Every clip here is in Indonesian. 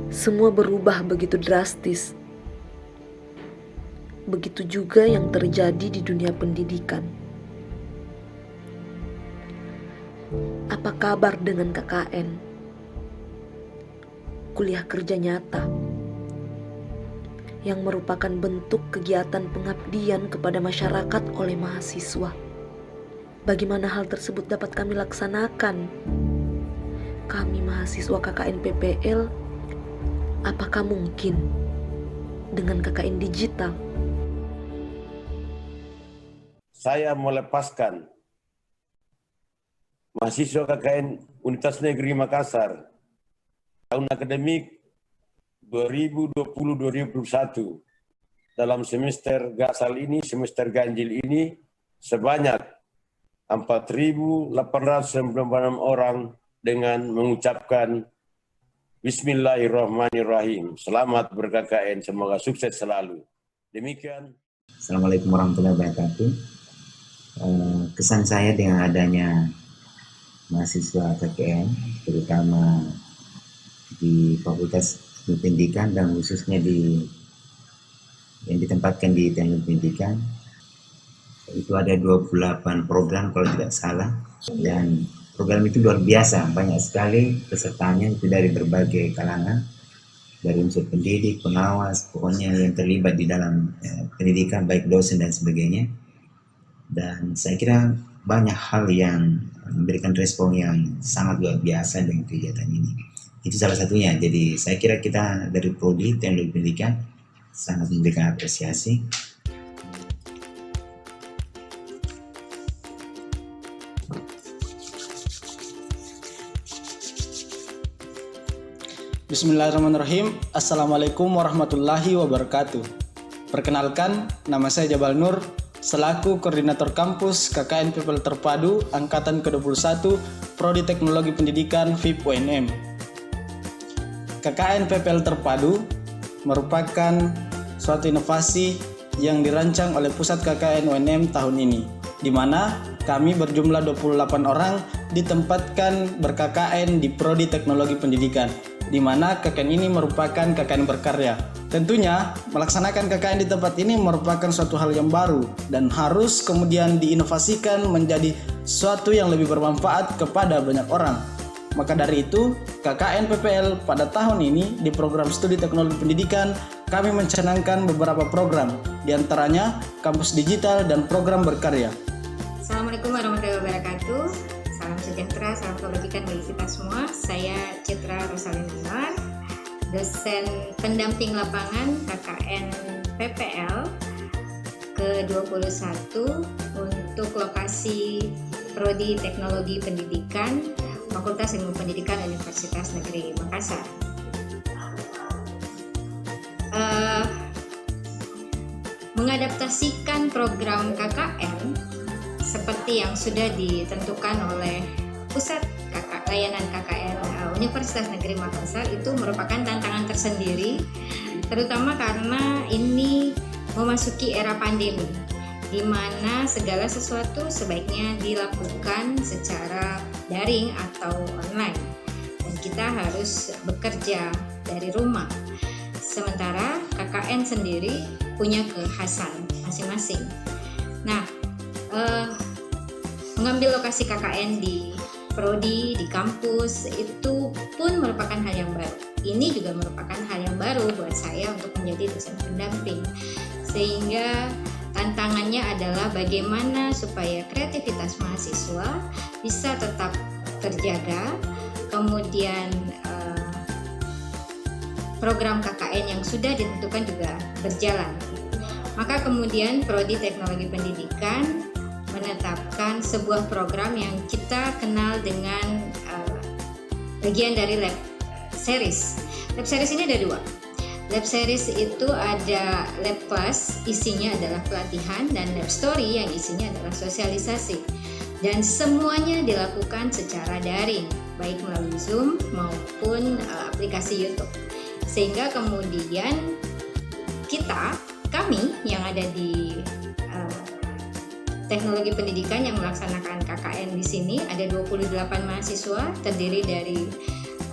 semua berubah begitu drastis. Begitu juga yang terjadi di dunia pendidikan. Apa kabar dengan KKN? Kuliah kerja nyata yang merupakan bentuk kegiatan pengabdian kepada masyarakat oleh mahasiswa. Bagaimana hal tersebut dapat kami laksanakan? Kami mahasiswa KKN PPL, apakah mungkin dengan KKN digital? Saya melepaskan mahasiswa KKN Universitas Negeri Makassar tahun akademik 2020-2021 dalam semester gasal ini, semester ganjil ini sebanyak 4.896 orang dengan mengucapkan Bismillahirrahmanirrahim. Selamat ber-KKN, semoga sukses selalu. Demikian. Assalamualaikum warahmatullahi wabarakatuh. Kesan saya dengan adanya mahasiswa KKN, terutama di Fakultas Pendidikan dan khususnya yang ditempatkan di Teknik Pendidikan, itu ada 28 program kalau tidak salah, dan program itu luar biasa, banyak sekali pesertanya itu dari berbagai kalangan, dari unsur pendidik, pengawas, pokoknya yang terlibat di dalam pendidikan, baik dosen dan sebagainya. Dan saya kira banyak hal yang memberikan respon yang sangat luar biasa dengan kegiatan ini. Itu salah satunya. Jadi saya kira kita dari Prodi Teknologi Pendidikan sangat memberikan apresiasi. Bismillahirrahmanirrahim. Assalamualaikum warahmatullahi wabarakatuh. Perkenalkan, nama saya Jabal Nur, selaku Koordinator Kampus KKN PPL Terpadu Angkatan ke-21 Prodi Teknologi Pendidikan FIP UNM. KKN PPL Terpadu merupakan suatu inovasi yang dirancang oleh Pusat KKN UNM tahun ini, di mana kami berjumlah 28 orang ditempatkan ber-KKN di Prodi Teknologi Pendidikan, di mana KKN ini merupakan KKN berkarya. Tentunya, melaksanakan KKN di tempat ini merupakan suatu hal yang baru dan harus kemudian diinovasikan menjadi suatu yang lebih bermanfaat kepada banyak orang. Maka dari itu, KKN PPL pada tahun ini di program studi teknologi pendidikan, kami mencanangkan beberapa program, diantaranya kampus digital dan program berkarya. Assalamualaikum warahmatullahi wabarakatuh. Salam sejahtera, salam kebajikan bagi kita semua. Saya Citra Rosalina Anwar, dosen pendamping lapangan KKN PPL ke-21 untuk lokasi Prodi Teknologi Pendidikan Fakultas Ilmu Pendidikan Universitas Negeri Makassar. Mengadaptasikan program KKN seperti yang sudah ditentukan oleh Pusat Layanan KKN Universitas Negeri Makassar itu merupakan tantangan tersendiri, terutama karena ini memasuki era pandemi, di mana segala sesuatu sebaiknya dilakukan secara daring atau online, dan kita harus bekerja dari rumah. Sementara KKN sendiri punya kekhasan masing-masing. Nah, mengambil lokasi KKN di prodi, di kampus itu pun merupakan hal yang baru. Ini juga merupakan hal yang baru buat saya untuk menjadi dosen pendamping. Sehingga tantangannya adalah bagaimana supaya kreativitas mahasiswa bisa tetap terjaga, kemudian program KKN yang sudah ditentukan juga berjalan. Maka kemudian Prodi Teknologi Pendidikan menetapkan sebuah program yang kita kenal dengan bagian dari lab series. Lab series ini ada dua. Lab series itu ada lab class, isinya adalah pelatihan, dan lab story yang isinya adalah sosialisasi. Dan semuanya dilakukan secara daring, baik melalui Zoom maupun aplikasi YouTube. Sehingga kemudian kami yang ada di Teknologi Pendidikan yang melaksanakan KKN di sini ada 28 mahasiswa, terdiri dari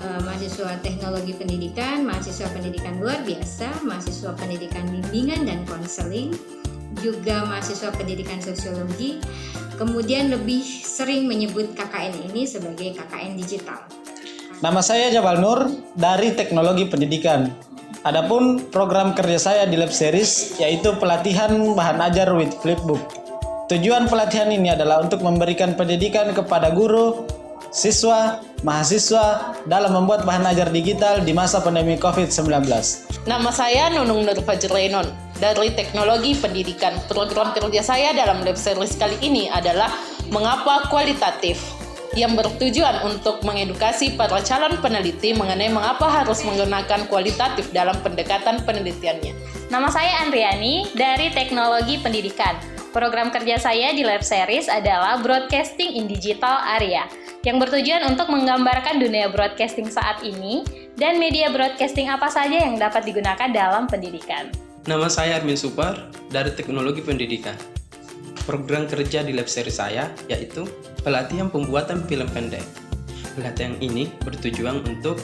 mahasiswa teknologi pendidikan, mahasiswa pendidikan luar biasa, mahasiswa pendidikan bimbingan dan konseling, juga mahasiswa pendidikan sosiologi, kemudian lebih sering menyebut KKN ini sebagai KKN digital. Nama saya Jabal Nur dari Teknologi Pendidikan. Adapun program kerja saya di Lab Series yaitu pelatihan bahan ajar with Flipbook. Tujuan pelatihan ini adalah untuk memberikan pendidikan kepada guru, siswa, mahasiswa dalam membuat bahan ajar digital di masa pandemi COVID-19. Nama saya Nunung Nur Fajrenon dari Teknologi Pendidikan. Program kerja saya dalam Lab Series kali ini adalah Mengapa Kualitatif, yang bertujuan untuk mengedukasi para calon peneliti mengenai mengapa harus menggunakan kualitatif dalam pendekatan penelitiannya. Nama saya Andriani dari Teknologi Pendidikan. Program kerja saya di Lab Series adalah Broadcasting in Digital Area, yang bertujuan untuk menggambarkan dunia broadcasting saat ini dan media broadcasting apa saja yang dapat digunakan dalam pendidikan. Nama saya Armin Supar dari Teknologi Pendidikan. Program kerja di Lab Series saya yaitu pelatihan pembuatan film pendek. Pelatihan ini bertujuan untuk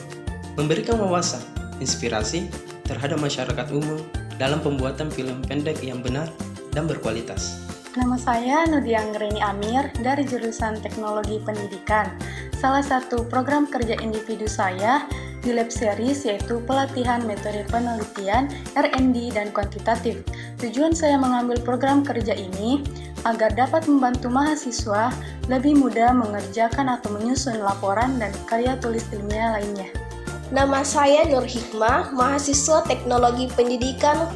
memberikan wawasan, inspirasi terhadap masyarakat umum dalam pembuatan film pendek yang benar dan berkualitas. Nama saya Nudianggreni Amir dari jurusan Teknologi Pendidikan. Salah satu program kerja individu saya di Lab Series yaitu pelatihan metode penelitian, R&D, dan kuantitatif. Tujuan saya mengambil program kerja ini agar dapat membantu mahasiswa lebih mudah mengerjakan atau menyusun laporan dan karya tulis ilmiah lainnya. Nama saya Nur Hikmah, mahasiswa Teknologi Pendidikan.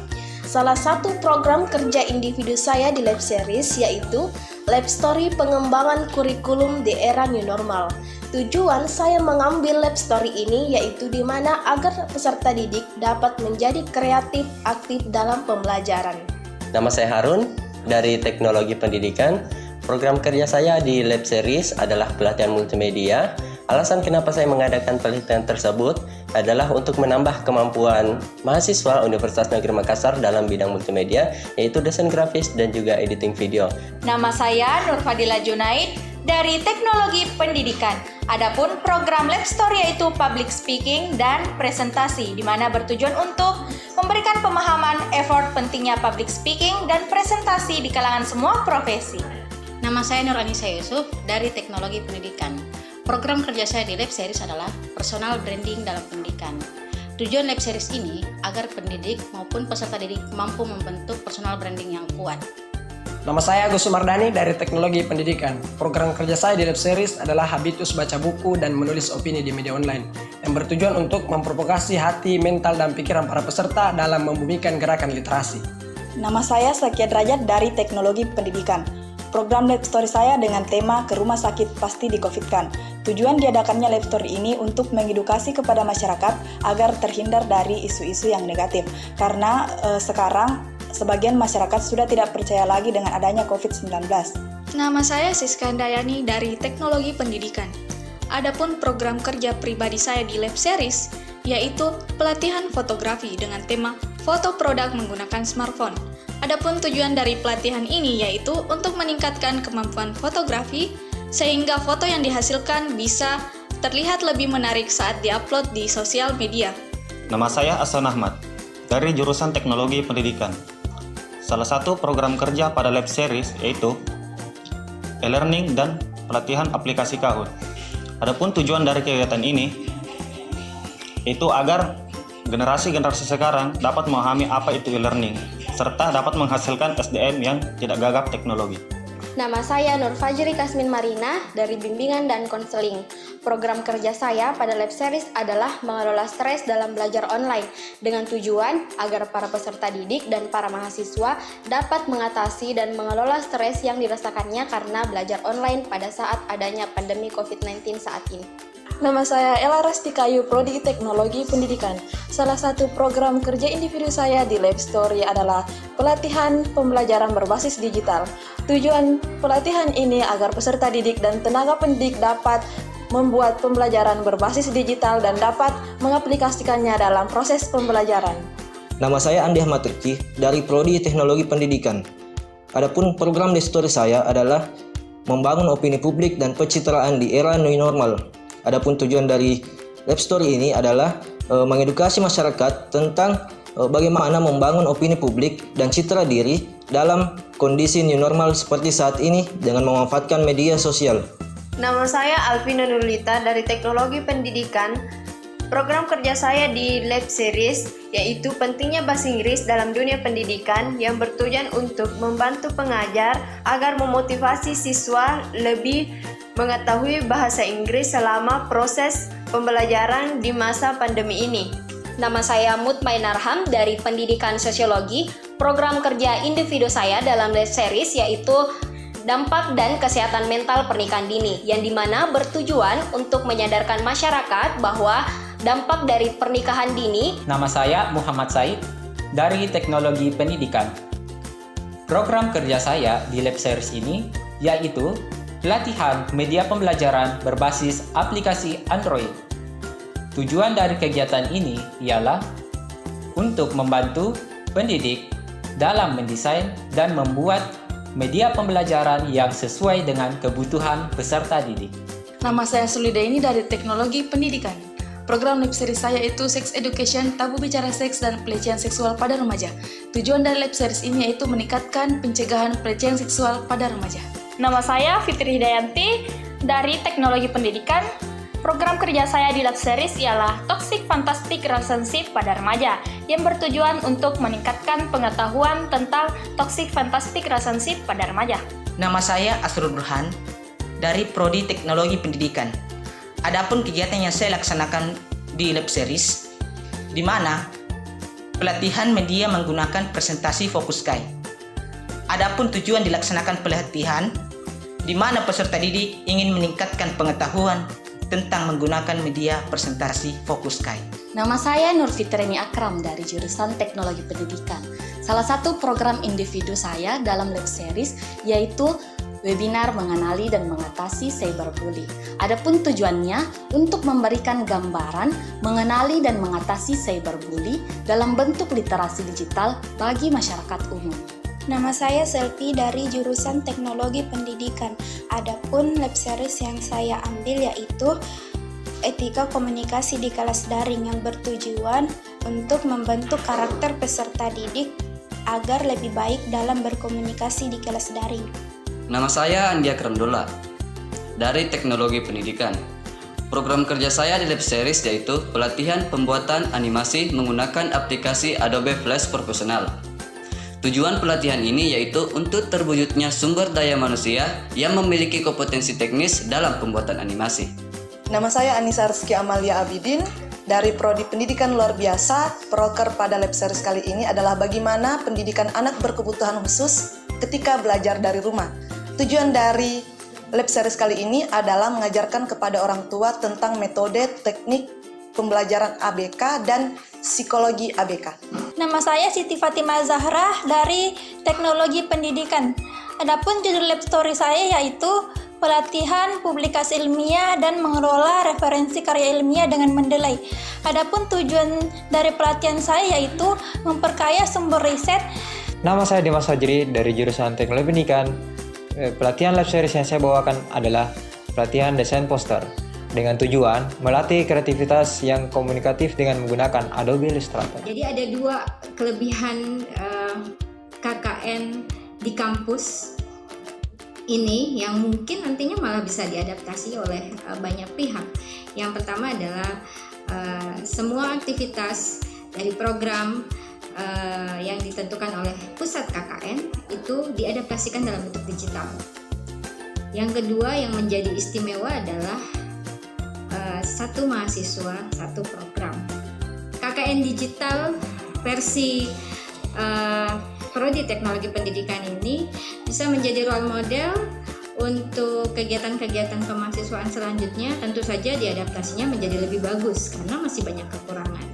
Salah satu program kerja individu saya di Lab Series yaitu Lab Story pengembangan kurikulum di era new normal. Tujuan saya mengambil Lab Story ini yaitu di mana agar peserta didik dapat menjadi kreatif aktif dalam pembelajaran. Nama saya Harun dari Teknologi Pendidikan. Program kerja saya di Lab Series adalah pelatihan multimedia. Alasan kenapa saya mengadakan pelatihan tersebut adalah untuk menambah kemampuan mahasiswa Universitas Negeri Makassar dalam bidang multimedia, yaitu desain grafis dan juga editing video. Nama saya Nur Fadila Junaid dari Teknologi Pendidikan. Adapun program Lab Story yaitu public speaking dan presentasi, di mana bertujuan untuk memberikan pemahaman effort pentingnya public speaking dan presentasi di kalangan semua profesi. Nama saya Nur Anissa Yusuf dari Teknologi Pendidikan. Program kerja saya di Lab Series adalah personal branding dalam pendidikan. Tujuan Lab Series ini agar pendidik maupun peserta didik mampu membentuk personal branding yang kuat. Nama saya Agus Sumardani dari Teknologi Pendidikan. Program kerja saya di Lab Series adalah habitus baca buku dan menulis opini di media online, yang bertujuan untuk memprovokasi hati, mental, dan pikiran para peserta dalam membumikan gerakan literasi. Nama saya Sakia Derajat dari Teknologi Pendidikan. Program Lab Story saya dengan tema Ke Rumah Sakit Pasti Di-Covid-kan. Tujuan diadakannya Lab Story ini untuk mengedukasi kepada masyarakat agar terhindar dari isu-isu yang negatif. Karena sekarang sebagian masyarakat sudah tidak percaya lagi dengan adanya COVID-19. Nama saya Siska Handayani dari Teknologi Pendidikan. Adapun program kerja pribadi saya di Lab Series yaitu pelatihan fotografi dengan tema foto produk menggunakan smartphone. Adapun tujuan dari pelatihan ini yaitu untuk meningkatkan kemampuan fotografi sehingga foto yang dihasilkan bisa terlihat lebih menarik saat diupload di sosial media. Nama saya Ahsan Ahmad dari jurusan Teknologi Pendidikan. Salah satu program kerja pada Lab Series yaitu e-learning dan pelatihan aplikasi Kahoot. Adapun tujuan dari kegiatan ini itu agar generasi-generasi sekarang dapat memahami apa itu e-learning serta dapat menghasilkan SDM yang tidak gagap teknologi. Nama saya Nur Fajri Kasmin Marina dari Bimbingan dan Konseling. Program kerja saya pada Lab Series adalah mengelola stres dalam belajar online dengan tujuan agar para peserta didik dan para mahasiswa dapat mengatasi dan mengelola stres yang dirasakannya karena belajar online pada saat adanya pandemi COVID-19 saat ini. Nama saya Ella Rastikayu, Prodi Teknologi Pendidikan. Salah satu program kerja individu saya di Lab Story adalah pelatihan pembelajaran berbasis digital. Tujuan pelatihan ini agar peserta didik dan tenaga pendidik dapat membuat pembelajaran berbasis digital dan dapat mengaplikasikannya dalam proses pembelajaran. Nama saya Andi Ahmad Rifki dari Prodi Teknologi Pendidikan. Adapun program Lab Story saya adalah membangun opini publik dan pencitraan di era new normal. Adapun tujuan dari Lab Story ini adalah mengedukasi masyarakat tentang bagaimana membangun opini publik dan citra diri dalam kondisi new normal seperti saat ini dengan memanfaatkan media sosial. Nama saya Alvina Nurlita dari Teknologi Pendidikan. Program kerja saya di Lab Series yaitu pentingnya bahasa Inggris dalam dunia pendidikan yang bertujuan untuk membantu pengajar agar memotivasi siswa lebih mengetahui bahasa Inggris selama proses pembelajaran di masa pandemi ini. Nama saya Mutmainarham dari Pendidikan Sosiologi. Program kerja individu saya dalam Lab Series yaitu Dampak dan Kesehatan Mental Pernikahan Dini, yang dimana bertujuan untuk menyadarkan masyarakat bahwa dampak dari pernikahan dini. Nama saya Muhammad Said dari Teknologi Pendidikan. Program kerja saya di Lab Series ini yaitu pelatihan media pembelajaran berbasis aplikasi Android. Tujuan dari kegiatan ini ialah untuk membantu pendidik dalam mendesain dan membuat media pembelajaran yang sesuai dengan kebutuhan peserta didik. Nama saya Sulidaini dari Teknologi Pendidikan. Program Lab Series saya itu Sex Education, tabu bicara seks dan pelecehan seksual pada remaja. Tujuan dari Lab Series ini yaitu meningkatkan pencegahan pelecehan seksual pada remaja. Nama saya Fitri Hidayanti dari Teknologi Pendidikan. Program kerja saya di Lab Series ialah Toxic Fantastic Relationship pada remaja yang bertujuan untuk meningkatkan pengetahuan tentang Toxic Fantastic Relationship pada remaja. Nama saya Asrul Burhan dari Prodi Teknologi Pendidikan. Adapun kegiatan yang saya laksanakan di Lab Series, di mana pelatihan media menggunakan presentasi Focus Sky. Adapun tujuan dilaksanakan pelatihan, di mana peserta didik ingin meningkatkan pengetahuan tentang menggunakan media presentasi Focus Sky. Nama saya Nur Fitreni Akram dari jurusan Teknologi Pendidikan. Salah satu program individu saya dalam Lab Series yaitu webinar mengenali dan mengatasi cyberbully. Adapun tujuannya untuk memberikan gambaran mengenali dan mengatasi cyberbully dalam bentuk literasi digital bagi masyarakat umum. Nama saya Selvi dari jurusan Teknologi Pendidikan. Adapun Lab Series yang saya ambil yaitu Etika Komunikasi di Kelas Daring yang bertujuan untuk membentuk karakter peserta didik agar lebih baik dalam berkomunikasi di kelas daring. Nama saya Andi Akram Dola dari Teknologi Pendidikan. Program kerja saya di Lab Series yaitu pelatihan pembuatan animasi menggunakan aplikasi Adobe Flash Professional. Tujuan pelatihan ini yaitu untuk terwujudnya sumber daya manusia yang memiliki kompetensi teknis dalam pembuatan animasi. Nama saya Anissa Rizky Amalia Abidin dari Prodi Pendidikan Luar Biasa. Proker pada Lab Series kali ini adalah bagaimana pendidikan anak berkebutuhan khusus ketika belajar dari rumah. Tujuan dari Lab Series kali ini adalah mengajarkan kepada orang tua tentang metode, teknik pembelajaran ABK dan psikologi ABK. Nama saya Siti Fatimah Zahra dari Teknologi Pendidikan. Adapun judul lab story saya yaitu pelatihan publikasi ilmiah dan mengelola referensi karya ilmiah dengan Mendeley. Adapun tujuan dari pelatihan saya yaitu memperkaya sumber riset. Nama saya Dimas Fajri dari jurusan Teknologi Pendidikan. Pelatihan Lab Series yang saya bawakan adalah pelatihan desain poster dengan tujuan melatih kreativitas yang komunikatif dengan menggunakan Adobe Illustrator. Jadi ada dua kelebihan KKN di kampus ini yang mungkin nantinya malah bisa diadaptasi oleh banyak pihak. Yang pertama adalah semua aktivitas dari program yang ditentukan oleh pusat KKN itu diadaptasikan dalam bentuk digital. Yang kedua yang menjadi istimewa adalah satu mahasiswa, satu program. KKN digital versi Prodi Teknologi Pendidikan ini bisa menjadi role model untuk kegiatan-kegiatan kemahasiswaan selanjutnya. Tentu saja diadaptasinya menjadi lebih bagus karena masih banyak kekurangan.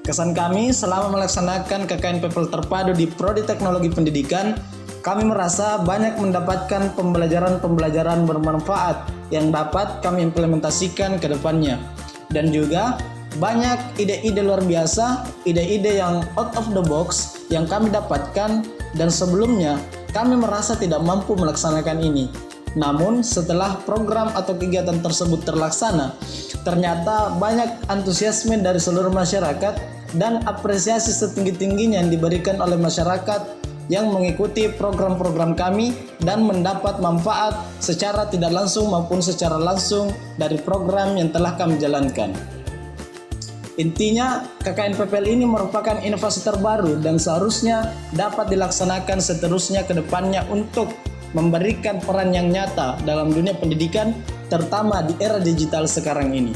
Kesan kami selama melaksanakan KKN PPL terpadu di Prodi Teknologi Pendidikan, kami merasa banyak mendapatkan pembelajaran-pembelajaran bermanfaat yang dapat kami implementasikan ke depannya. Dan juga banyak ide-ide luar biasa, ide-ide yang out of the box yang kami dapatkan dan sebelumnya kami merasa tidak mampu melaksanakan ini. Namun setelah program atau kegiatan tersebut terlaksana, ternyata banyak antusiasme dari seluruh masyarakat dan apresiasi setinggi-tingginya yang diberikan oleh masyarakat yang mengikuti program-program kami dan mendapat manfaat secara tidak langsung maupun secara langsung dari program yang telah kami jalankan. Intinya, KKN PPL ini merupakan inovasi terbaru dan seharusnya dapat dilaksanakan seterusnya ke depannya untuk memberikan peran yang nyata dalam dunia pendidikan, terutama di era digital sekarang ini.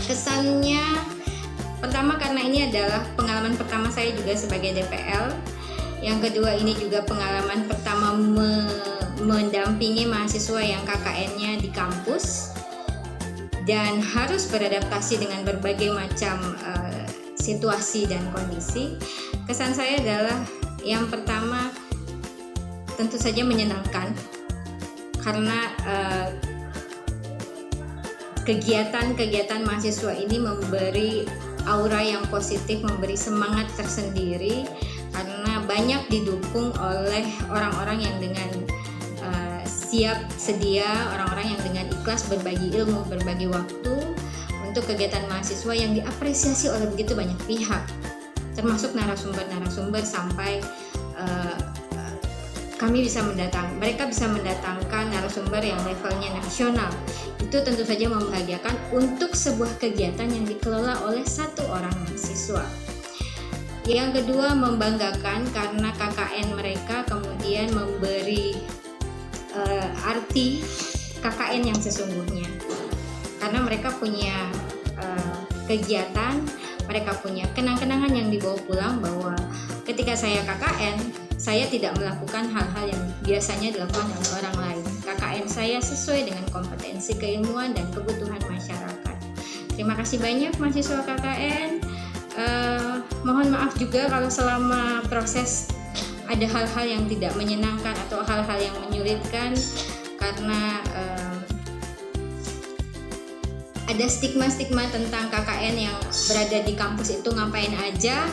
Kesannya, pertama karena ini adalah pengalaman pertama saya juga sebagai DPL. Yang kedua, ini juga pengalaman pertama mendampingi mahasiswa yang KKN-nya di kampus dan harus beradaptasi dengan berbagai macam situasi dan kondisi. Kesan saya adalah yang pertama tentu saja menyenangkan karena kegiatan-kegiatan mahasiswa ini memberi aura yang positif, memberi semangat tersendiri karena banyak didukung oleh orang-orang yang dengan siap sedia, orang-orang yang dengan ikhlas berbagi ilmu, berbagi waktu untuk kegiatan mahasiswa yang diapresiasi oleh begitu banyak pihak, termasuk narasumber-narasumber sampai mereka bisa mendatangkan narasumber yang levelnya nasional. Itu tentu saja membahagiakan untuk sebuah kegiatan yang dikelola oleh satu orang mahasiswa. Yang kedua, membanggakan karena KKN mereka kemudian memberi arti KKN yang sesungguhnya, karena mereka punya kegiatan, mereka punya kenang-kenangan yang dibawa pulang bahwa ketika saya KKN, saya tidak melakukan hal-hal yang biasanya dilakukan oleh orang lain. KKN saya sesuai dengan kompetensi, keilmuan, dan kebutuhan masyarakat. Terima kasih banyak mahasiswa KKN. Mohon maaf juga kalau selama proses ada hal-hal yang tidak menyenangkan atau hal-hal yang menyulitkan karena ada stigma-stigma tentang KKN yang berada di kampus itu ngapain aja.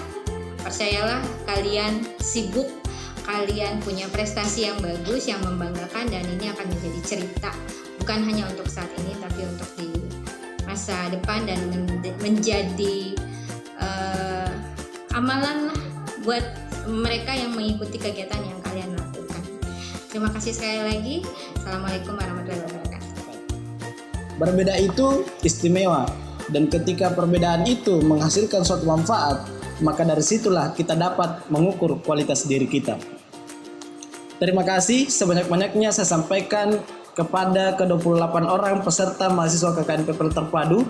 Percayalah, kalian sibuk, kalian punya prestasi yang bagus, yang membanggakan, dan ini akan menjadi cerita bukan hanya untuk saat ini tapi untuk di masa depan dan menjadi amalan lah buat mereka yang mengikuti kegiatan yang kalian lakukan. Terima kasih sekali lagi. Assalamualaikum warahmatullahi wabarakatuh. Berbeda itu istimewa, dan ketika perbedaan itu menghasilkan suatu manfaat, maka dari situlah kita dapat mengukur kualitas diri kita. Terima kasih sebanyak-banyaknya saya sampaikan kepada ke-28 orang peserta mahasiswa KKN PPL terpadu,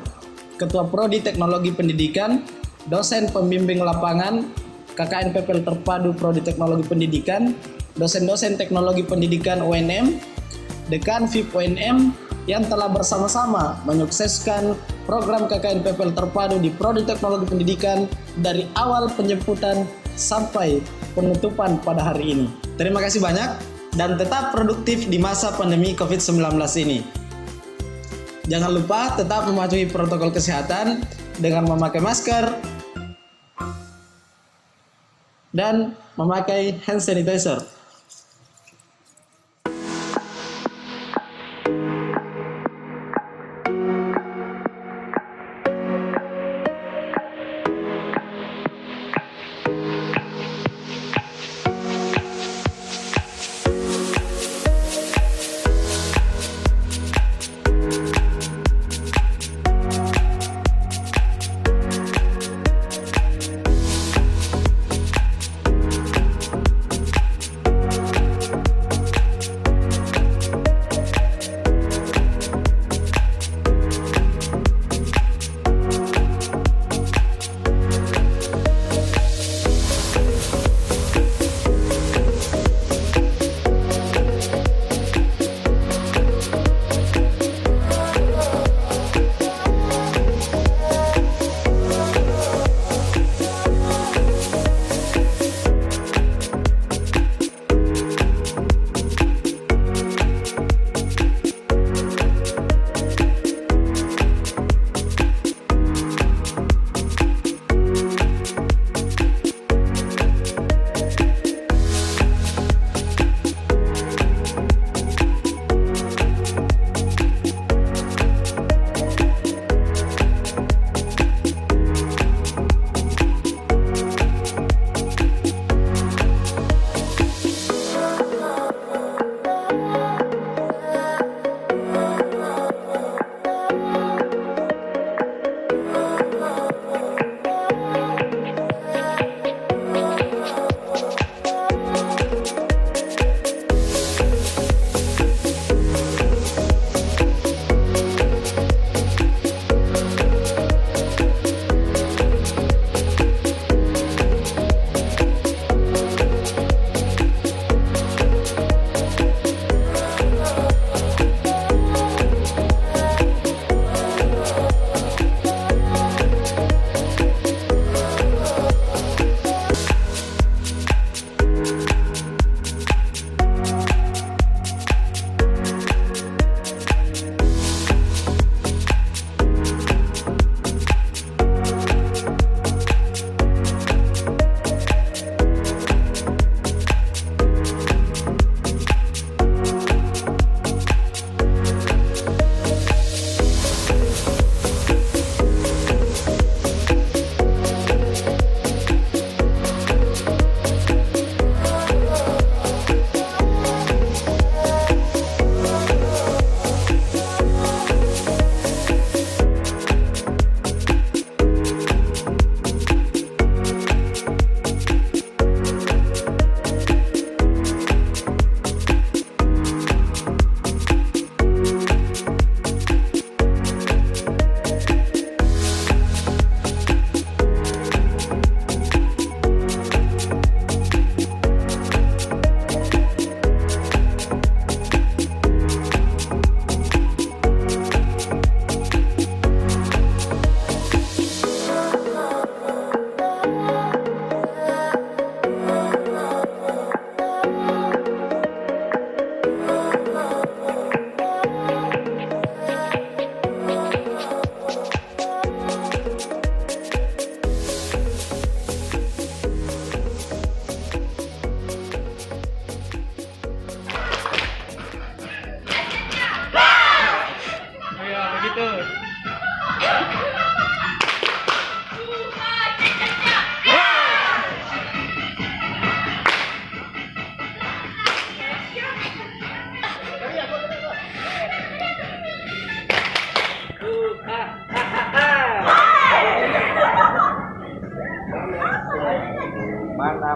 Ketua Prodi Teknologi Pendidikan, dosen pembimbing lapangan KKN PPL terpadu Prodi Teknologi Pendidikan, dosen-dosen Teknologi Pendidikan UNM, Dekan FIP UNM yang telah bersama-sama menyukseskan program KKN PPL terpadu di Prodi Teknologi Pendidikan dari awal penjemputan sampai penutupan pada hari ini. Terima kasih banyak dan tetap produktif di masa pandemi COVID-19 ini. Jangan lupa tetap mematuhi protokol kesehatan dengan memakai masker dan memakai hand sanitizer.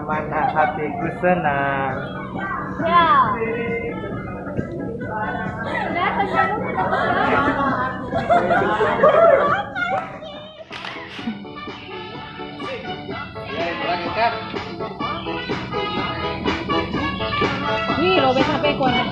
mana hatiku senang. Wih, robek HP ko na.